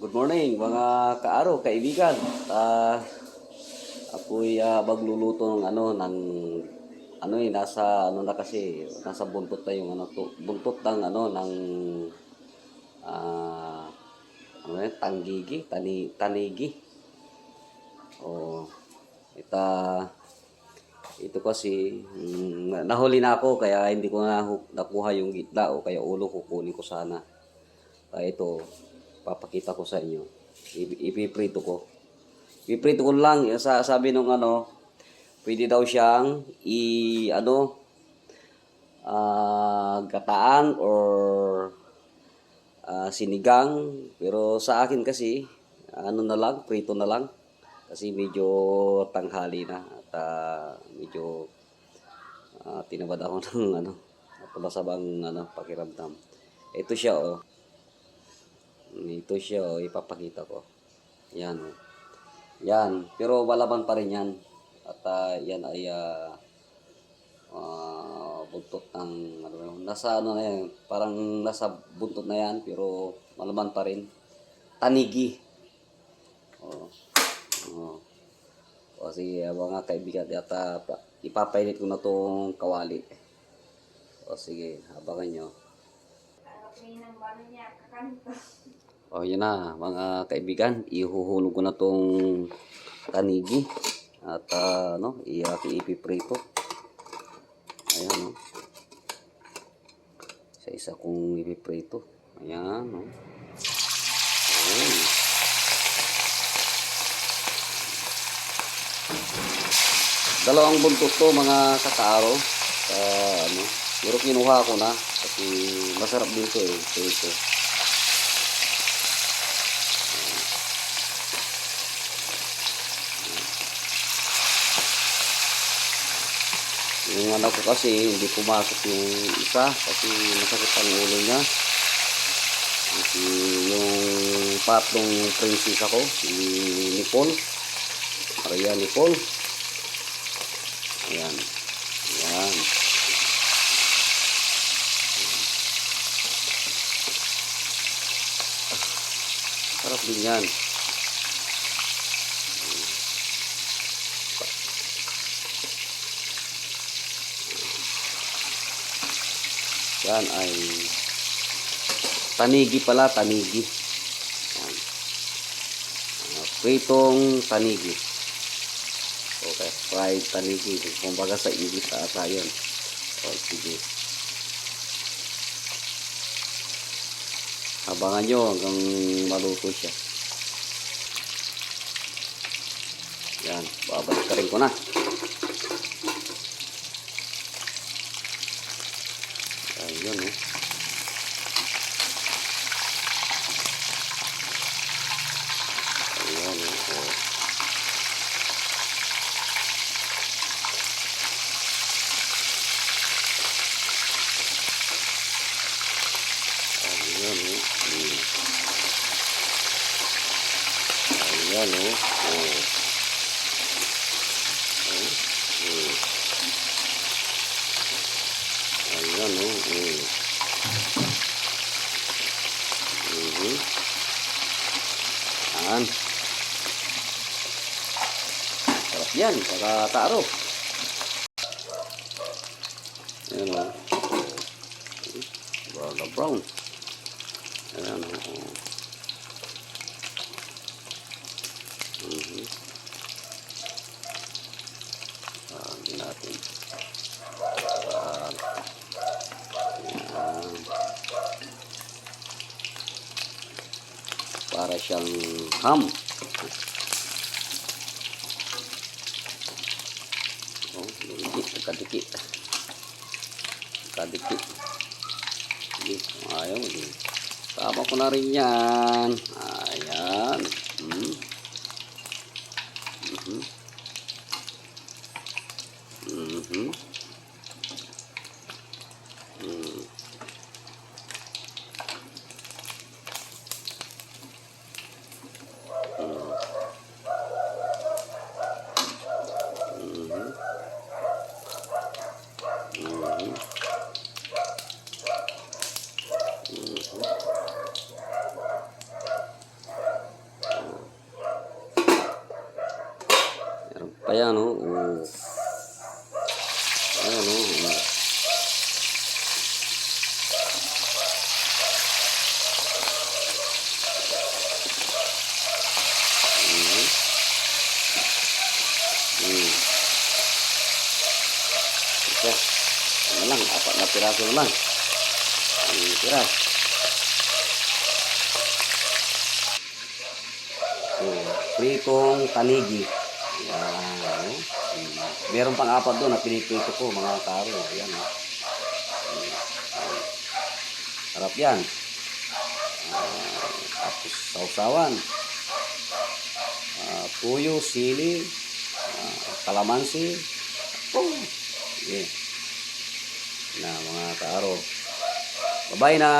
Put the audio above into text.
Good morning mga kaaro, kaibigan. Ako'y magluluto ng nasa na kasi nasa buntot na yung buntot ng ah tanggigi, tanigi. Oh, ita ito kasi nahuli na ako kaya hindi ko na nakuha yung gitna o kaya ulo kukunin ko sana. Kaya ito papakita ko sa inyo. Ipiprito ko. Ipiprito ko lang sabi nung pwede daw siyang gataan or sinigang, pero sa akin kasi na lang, prito na lang kasi medyo tanghali na at medyo tinabad ako ng masabang pakiramdam. Ito siya ipapakita ko. Yan Yan, pero malaban pa rin yan. At yan ay buntot ng nasa na yan, parang nasa buntot na yan pero malaman pa rin. Tanigi. Sige mga kaibigan, at ipapainit ko na tong kawali. Sige, abangan nyo. Yan na mga kaibigan, ihuhulog ko na tong tanigi at ipiprito. Ayan isa kong ipiprito. Ayan dalawang buntot to mga kakaaro. Pero kinuha ko na kasi masarap din to ito. Yung anak ko kasi hindi pumasok yung isa kasi masakit ang ulo niya. Kasi yung patlong princess ako, si Nicole, Maria Nicole. Ayan. Sarap din yan. Yan ay tanigi pala, tanigi. Yan. Pritong tanigi. Okay, fried tanigi. Kumbaga sa English ata yun. Sige. Abangan nyo hanggang maluto siya. Yan, babalik ka rin ko na. Ayun Ayan. Sarap yan, pagkataro. Ayan brown. Ayan natin. Para siyang ham. Kadikit. Ayaw. Tama ko na rin yan. Ayan. Ayan, oh. Oh. Ayan, oh. Oh. Mm. Mm. Isa. Ano lang, 4 na piraso na lang. Tira. Oh, pritong tanigi. Ayan, oh. Meron pang 4 doon na piniprito ko, mga karo. Ayan, oh. Sarap yan. Tapos sausawan. Tuyo, sili, kalamansi. Oh, yeah. Na mga karo. Bye-bye na.